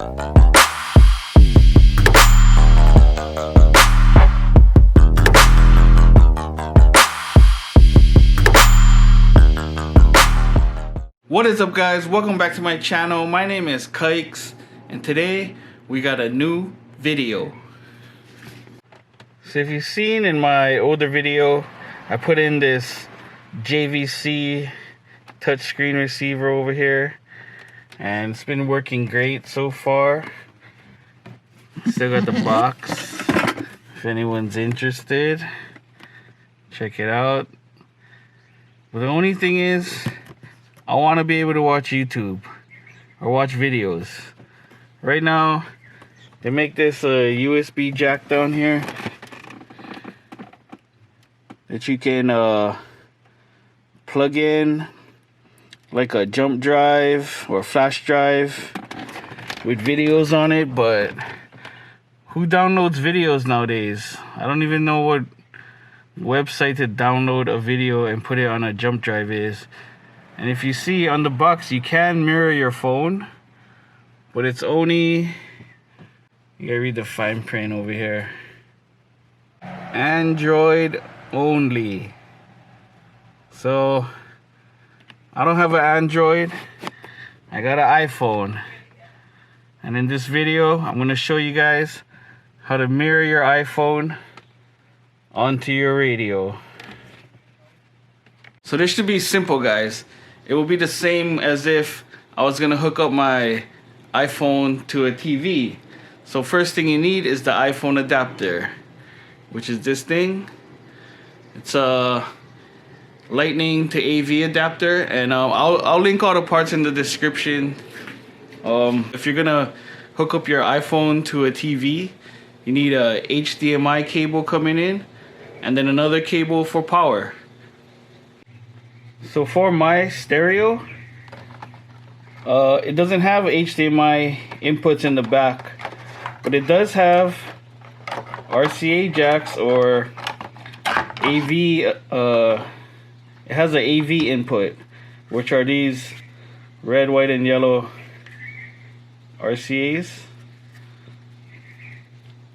What is up, guys? Welcome back to my channel. My name is Kikes, and today we got a new video. So if you've seen in my older video, I put in this JVC touchscreen receiver over here, and it's been working great so far. Still got the box if anyone's interested. Check it out. But the only thing is, I want to be able to watch YouTube or watch videos. Right now, they make this USB jack down here that you can plug in like a jump drive or flash drive with videos on it. But who downloads videos nowadays? I don't even know what website to download a video and put it on a jump drive is. And if you see on the box, you can mirror your phone, but it's only, you gotta read the fine print over here, Android only. So I don't have an Android, I got an iPhone. And in this video, I'm gonna show you guys how to mirror your iPhone onto your radio. So this should be simple, guys. It will be the same as if I was gonna hook up my iPhone to a TV. So first thing you need is the iPhone adapter, which is this thing. It's a Lightning to AV adapter, and I'll link all the parts in the description. If you're gonna hook up your iPhone to a TV, you need a HDMI cable coming in, and then another cable for power. So for my stereo, it doesn't have HDMI inputs in the back, but it does have RCA jacks or AV. It has an AV input, which are these red, white, and yellow RCAs.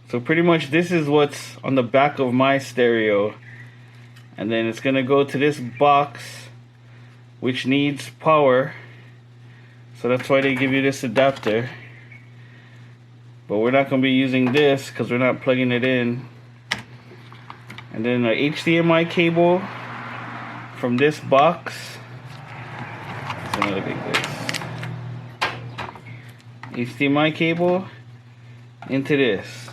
So pretty much this is what's on the back of my stereo, and then it's gonna go to this box, which needs power, so that's why they give you this adapter. But we're not going to be using this because we're not plugging it in. And then a HDMI cable from this box. It's another big this. HDMI cable into this.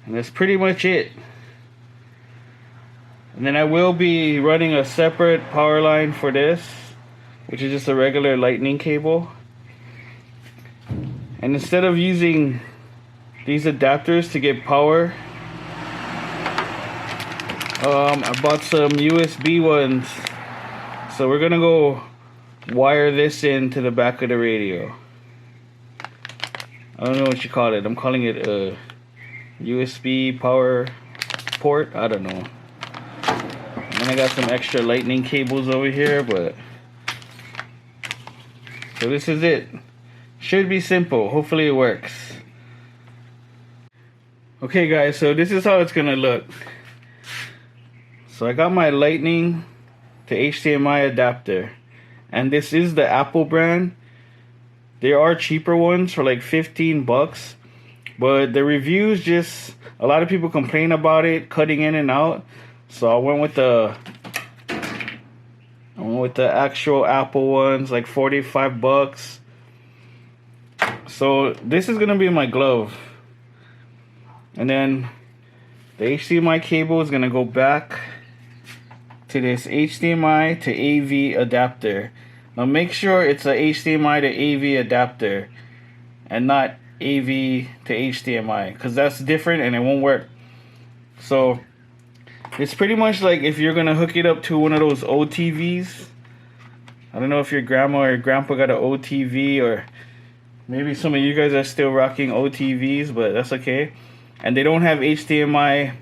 And that's pretty much it. And then I will be running a separate power line for this, which is just a regular lightning cable. And instead of using these adapters to get power, I bought some USB ones. So we're gonna go wire this into the back of the radio. I don't know what you call it. I'm calling it a USB power port. I don't know. And I got some extra lightning cables over here, but so this is it. Should be simple. Hopefully it works. Okay, guys, so this is how it's gonna look. So I got my lightning to HDMI adapter, and this is the Apple brand. There are cheaper ones for like 15 bucks, but the reviews, just a lot of people complain about it cutting in and out. So I went with the actual Apple ones, like 45 bucks. So this is gonna be my glove, and then the HDMI cable is gonna go back to this HDMI to AV adapter. Now make sure it's a HDMI to AV adapter and not AV to HDMI, because that's different and it won't work. So it's pretty much like if you're gonna hook it up to one of those OTVs. I don't know if your grandma or your grandpa got an OTV, or maybe some of you guys are still rocking OTVs, but that's okay. And they don't have HDMI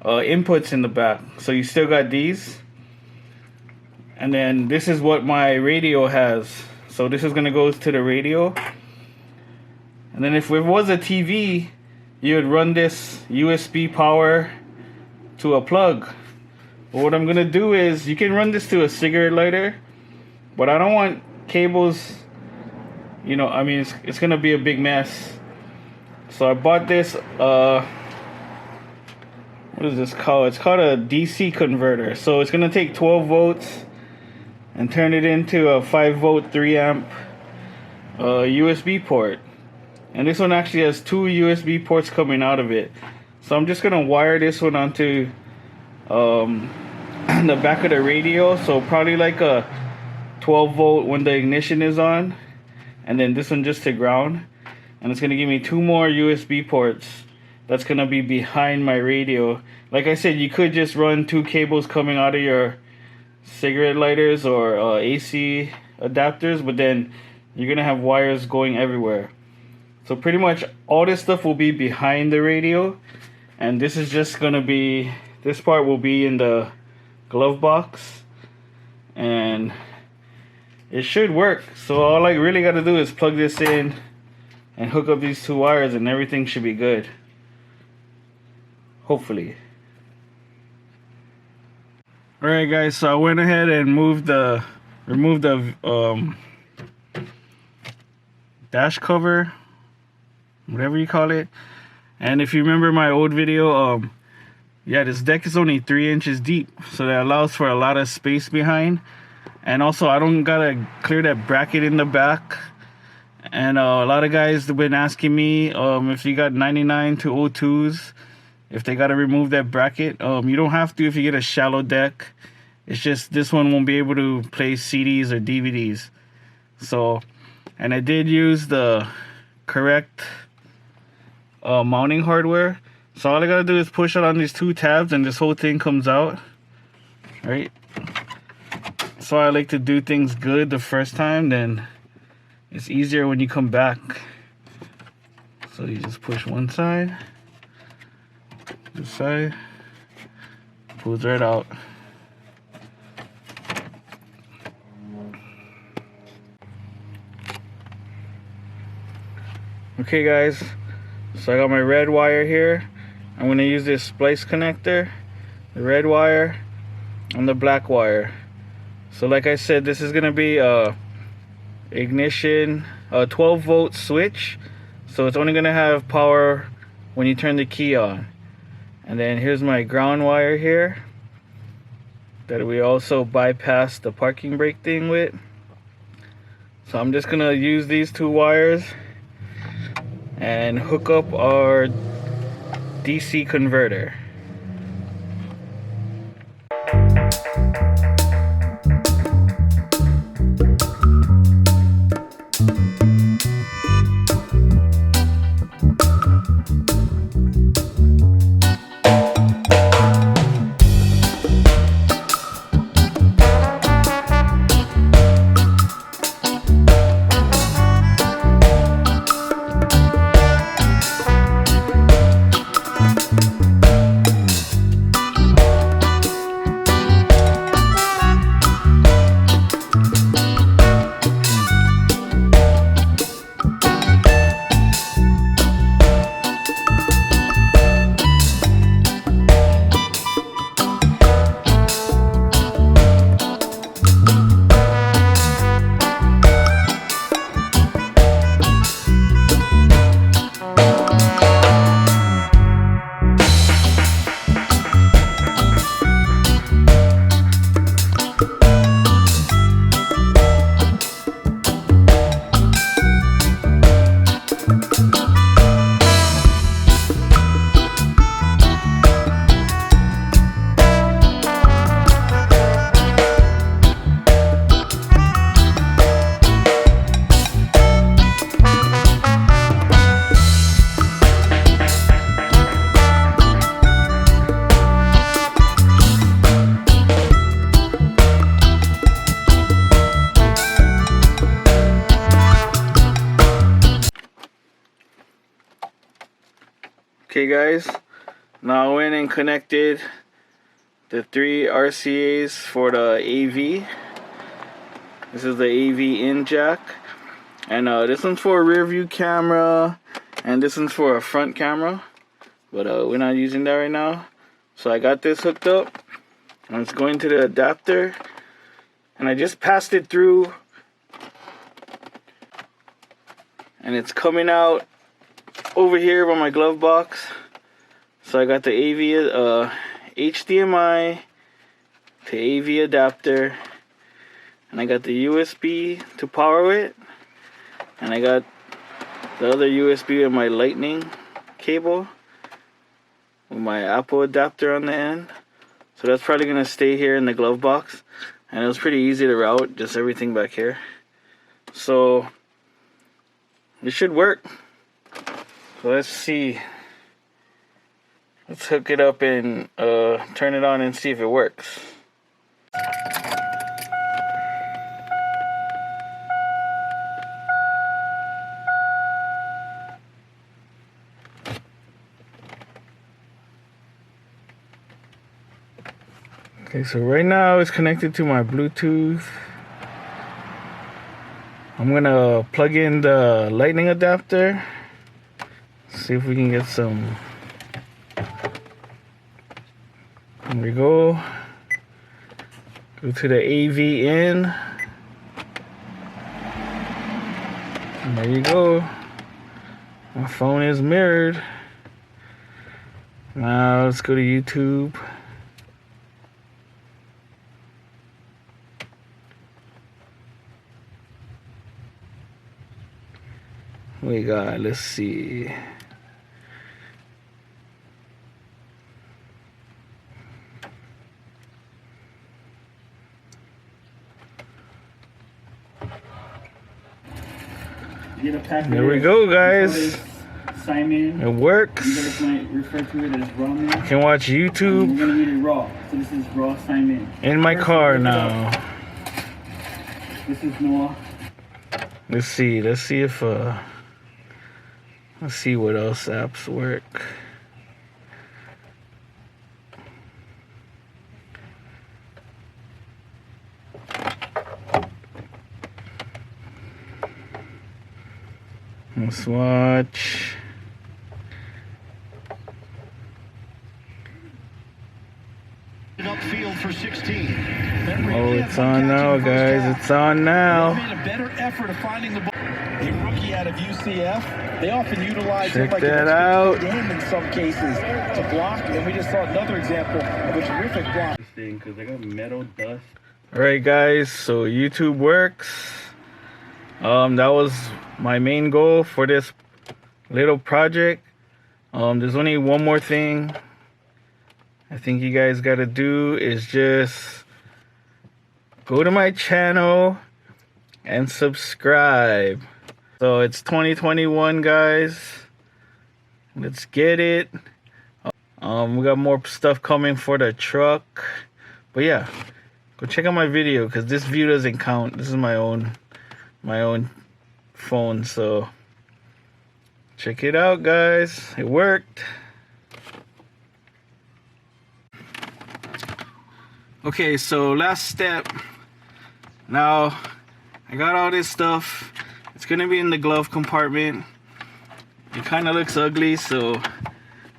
inputs in the back, so you still got these. And then this is what my radio has. So this is gonna go to the radio. And then if it was a TV, you would run this USB power to a plug. But what I'm gonna do is, you can run this to a cigarette lighter, but I don't want cables, you know, I mean, it's gonna be a big mess. So I bought this, what is this called? It's called a DC converter. So it's gonna take 12 volts and turn it into a 5 volt 3 amp USB port. And this one actually has 2 USB ports coming out of it. So I'm just gonna wire this one onto the back of the radio. So probably like a 12 volt when the ignition is on, and then this one just to ground. And it's gonna give me 2 more USB ports that's gonna be behind my radio. Like I said, you could just run 2 cables coming out of your cigarette lighters or AC adapters, but then you're gonna have wires going everywhere. So pretty much all this stuff will be behind the radio, and this is just gonna be, this part will be in the glove box, and it should work. So all I really gotta do is plug this in and hook up these 2 wires, and everything should be good, hopefully. Alright guys, so I went ahead and removed the dash cover, whatever you call it. And if you remember my old video, yeah, this deck is only 3 inches deep, so that allows for a lot of space behind. And also, I don't gotta clear that bracket in the back. And a lot of guys have been asking me, if you got 99 to 02s, if they gotta remove that bracket. You don't have to if you get a shallow deck. It's just this one won't be able to play CDs or DVDs. So, and I did use the correct mounting hardware. So all I gotta do is push it on these 2 tabs, and this whole thing comes out. Right? So I like to do things good the first time, then it's easier when you come back. So you just push one side, this side, pulls right out. Okay guys, so I got my red wire here. I'm going to use this splice connector, the red wire and the black wire. So like I said, this is going to be a ignition, a 12 volt switch. So it's only going to have power when you turn the key on. And then here's my ground wire here that we also bypass the parking brake thing with. So I'm just going to use these 2 wires and hook up our DC converter. Okay guys, now I went and connected the 3 RCAs for the AV. This is the AV in jack. And this one's for a rear view camera. And this one's for a front camera. But we're not using that right now. So I got this hooked up. And it's going to the adapter. And I just passed it through. And it's coming out over here on my glove box. So I got the AV HDMI to AV adapter. And I got the USB to power it. And I got the other USB and my lightning cable with my Apple adapter on the end. So that's probably going to stay here in the glove box. And it was pretty easy to route, just everything back here. So it should work. So let's see. Let's hook it up and turn it on and see if it works. Okay, so right now it's connected to my Bluetooth. I'm gonna plug in the lightning adapter. See if we can get some. There we go. Go to the AV in. And there you go. My phone is mirrored. Now let's go to YouTube. We got, let's see. There we go, guys. Sign in. It works. You guys might refer to it as raw man. Can watch YouTube. We're gonna read it raw. So this is raw sign in my car now. This is Noah. Let's see. Let's see if let's see what else apps work. Let's watch. Upfield for 16. Oh, it's on now, guys. It's on now. They made a better effort of finding the ball. A rookie out of UCF. They often utilize Check him like that out. game in some cases to block, and we just saw another example of a terrific block. Because they got metal dust. All right, guys. So YouTube works. That was my main goal for this little project. There's only one more thing I think you guys got to do is just go to my channel and subscribe. So it's 2021, guys. Let's get it. We got more stuff coming for the truck. But yeah, go check out my video because this view doesn't count. This is my own phone, so check it out, guys. It worked. Okay, so last step. Now I got all this stuff. It's gonna be in the glove compartment. It kind of looks ugly, so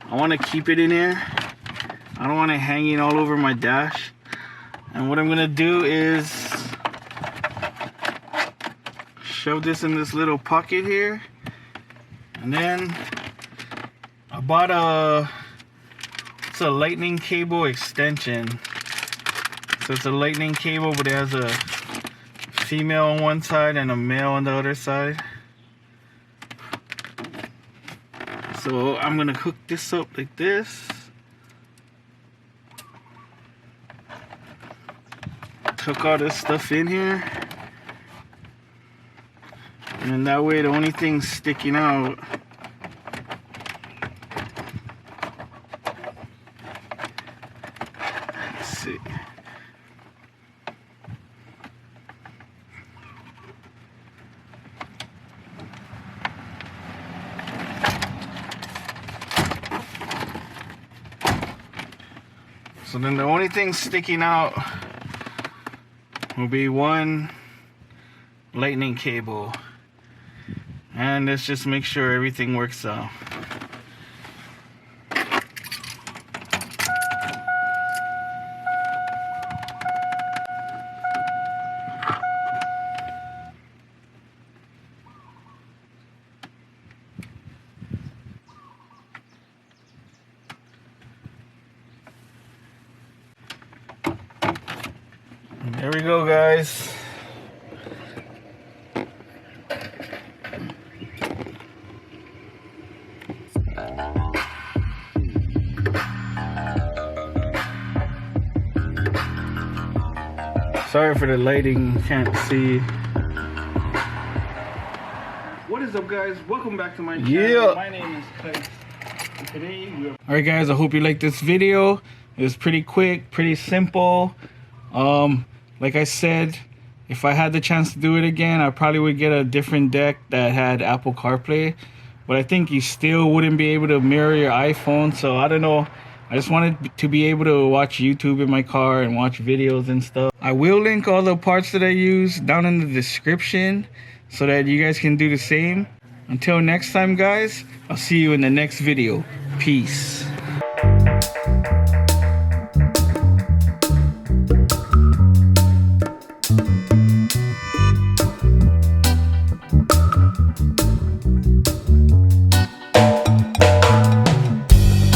I want to keep it in here. I don't want it hanging all over my dash. And what I'm gonna do is shove this in this little pocket here, and then I bought it's a lightning cable extension. So it's a lightning cable, but it has a female on one side and a male on the other side. So I'm gonna hook this up like this. Hook all this stuff in here. And that way the only thing sticking out let's see. So then the only thing sticking out will be one lightning cable. And let's just make sure everything works out. There we go, guys. Sorry for the lighting, can't see. What is up, guys? Welcome back to my channel. Yeah. My name is Kite. Today we are... Alright guys, I hope you liked this video. It was pretty quick, pretty simple. Like I said, if I had the chance to do it again, I probably would get a different deck that had Apple CarPlay. But I think you still wouldn't be able to mirror your iPhone, so I don't know. I just wanted to be able to watch YouTube in my car and watch videos and stuff. I will link all the parts that I use down in the description so that you guys can do the same. Until next time, guys, I'll see you in the next video. Peace.